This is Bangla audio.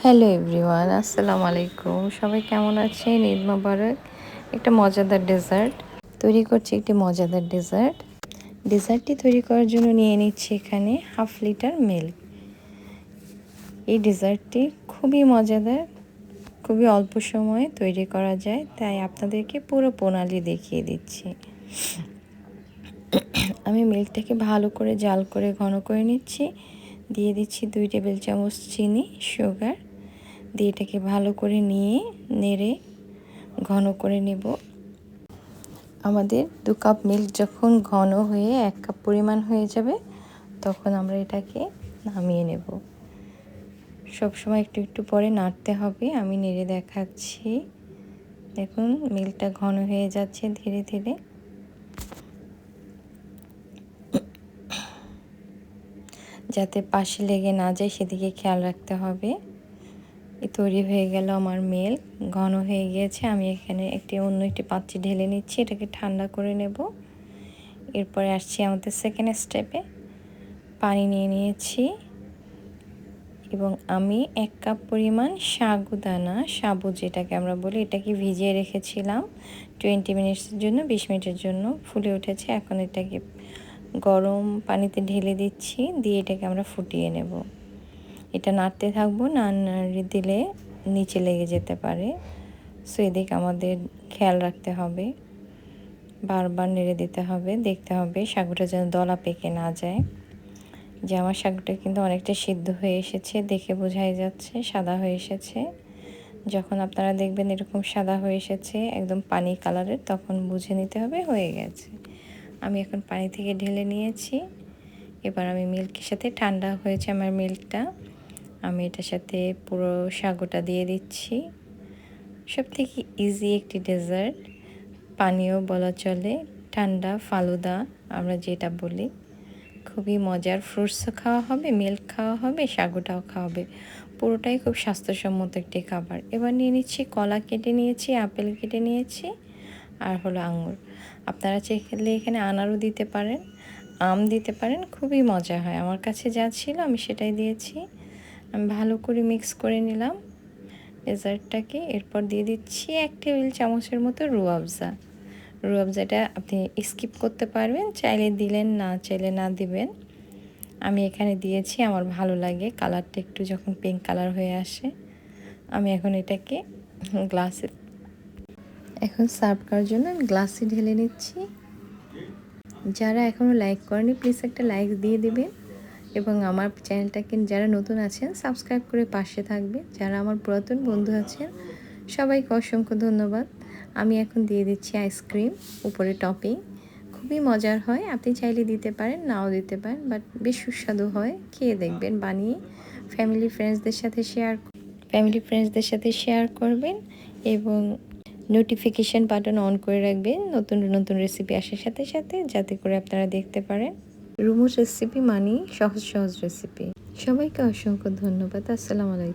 হ্যালো এভরিওয়ান, আসসালামু আলাইকুম। সবাই কেমন আছেন? ঈদ মোবারক। একটা মজাদার ডেজার্ট তৈরি করছি, একটি মজাদার ডেজার্টটি তৈরি করার জন্য নিয়ে নিচ্ছি এখানে 1/2 লিটার মিল্ক। এই ডেজার্টটি খুবই মজাদার, খুবই অল্প সময়ে তৈরি করা যায়, তাই আপনাদেরকে পুরো প্রণালী দেখিয়ে দিচ্ছি। আমি মিল্কটাকে ভালো করে জাল করে ঘন করে নিচ্ছি। দিয়ে দিচ্ছি 2 টেবিল চামচ চিনি, সুগার দিয়ে এটাকে ভালো করে নিয়ে নেড়ে ঘন করে নেব। আমাদের 2 কাপ মিল্ক যখন ঘন হয়ে 1 কাপ পরিমাণ হয়ে যাবে, তখন আমরা এটাকে নামিয়ে নেব। সবসময় একটু একটু পরে নাড়তে হবে। আমি নেড়ে দেখাচ্ছি। দেখুন মিল্কটা ঘন হয়ে যাচ্ছে ধীরে ধীরে। যাতে পাশে লেগে না যায় সেদিকে খেয়াল রাখতে হবে। তৈরি হয়ে গেল আমার মিল্ক, ঘন হয়ে গিয়েছে। আমি এখানে অন্য একটি পাত্রে ঢেলে নিচ্ছি, এটাকে ঠান্ডা করে নেব। এরপরে আসছি আমাদের সেকেন্ড স্টেপে। পানি নিয়ে নিয়েছি এবং আমি 1 কাপ পরিমাণ সাবু যেটাকে আমরা বলি, এটাকে ভিজিয়ে রেখেছিলাম 20 মিনিটসের জন্য, 20 মিনিটের জন্য। ফুলে উঠেছে। এখন এটাকে গরম পানিতে ঢেলে দিচ্ছি, দিয়ে এটাকে আমরা ফুটিয়ে নেব। এটা নাড়তে থাকবো, না নাড়িয়ে দিলে নিচে লেগে যেতে পারে। সো এদিকে আমাদের খেয়াল রাখতে হবে, বারবার নেড়ে দিতে হবে, দেখতে হবে সাগুটা যেন দলা পেকে না যায়। যে আমার সাগুটা কিন্তু অনেকটা সিদ্ধ হয়ে এসেছে, দেখে বোঝাই যাচ্ছে সাদা হয়ে এসেছে। যখন আপনারা দেখবেন এরকম সাদা হয়ে এসেছে একদম পানি কালারের, তখন বুঝে নিতে হবে হয়ে গেছে। আমি এখন পানি থেকে ঢেলে নিয়েছি। এবার আমি মিল্কের সাথে, ঠান্ডা হয়েছে আমার মিল্কটা, আমি এটার সাথে পুরো সাগুটা দিয়ে দিচ্ছি। সবথেকে ইজি একটি ডেজার্ট, পানীয় বলা চলে, ঠান্ডা ফালুদা আমরা যেটা বলি। খুবই মজার, ফ্রুটসও খাওয়া হবে, মিল্ক খাওয়া হবে, সাগুটাও খাওয়া হবে। পুরোটাই খুব স্বাস্থ্যসম্মত একটি খাবার। এবার নিয়ে নিচ্ছি কলা কেটে নিয়েছি, আপেল কেটে নিয়েছি, আর হলো আঙুর। আপনারা চাইলে এখানে আনারও দিতে পারেন, আম দিতে পারেন, খুবই মজা হয়। আমার কাছে যা ছিল আমি সেটাই দিয়েছি। আমি ভালো করে মিক্স করে নিলাম ডেজার্টটাকে। এরপর দিয়ে দিচ্ছি 1 টেবিল চামচের মতো রুয়াবজাটা আপনি স্কিপ করতে পারবেন, চাইলে দিলেন, না চাইলে না দিবেন। আমি এখানে দিয়েছি, আমার ভালো লাগে কালারটা একটু যখন পিঙ্ক কালার হয়ে আসে। আমি এখন এটাকে গ্লাসে, এখন সার্ভ করার জন্য আমি গ্লাসে ঢেলে নিচ্ছি। যারা এখনও লাইক করেনি প্লিজ একটা লাইক দিয়ে দিবেন, এবং আমার চ্যানেলটাকে যারা নতুন আছেন সাবস্ক্রাইব করে পাশে থাকবে। যারা আমার পুরাতন বন্ধু আছেন সবাইকে অসংখ্য ধন্যবাদ। আমি এখন দিয়ে দিচ্ছি আইসক্রিম উপরে টপিং। খুবই মজার হয়, আপনি চাইলে দিতে পারেন, নাও দিতে পারেন, বাট বেশ সুস্বাদু হয়। খেয়ে দেখবেন বানিয়ে, ফ্যামিলি ফ্রেন্ডসদের সাথে শেয়ার করবেন, এবং নোটিফিকেশান বাটন অন করে রাখবেন নতুন নতুন রেসিপি আসার সাথে সাথে, যাতে করে আপনারা দেখতে পারেন। রুমুর রেসিপি মানি সহজ সহজ রেসিপি। সবাইকে অসংখ্য ধন্যবাদ। আসসালামু আলাইকুম।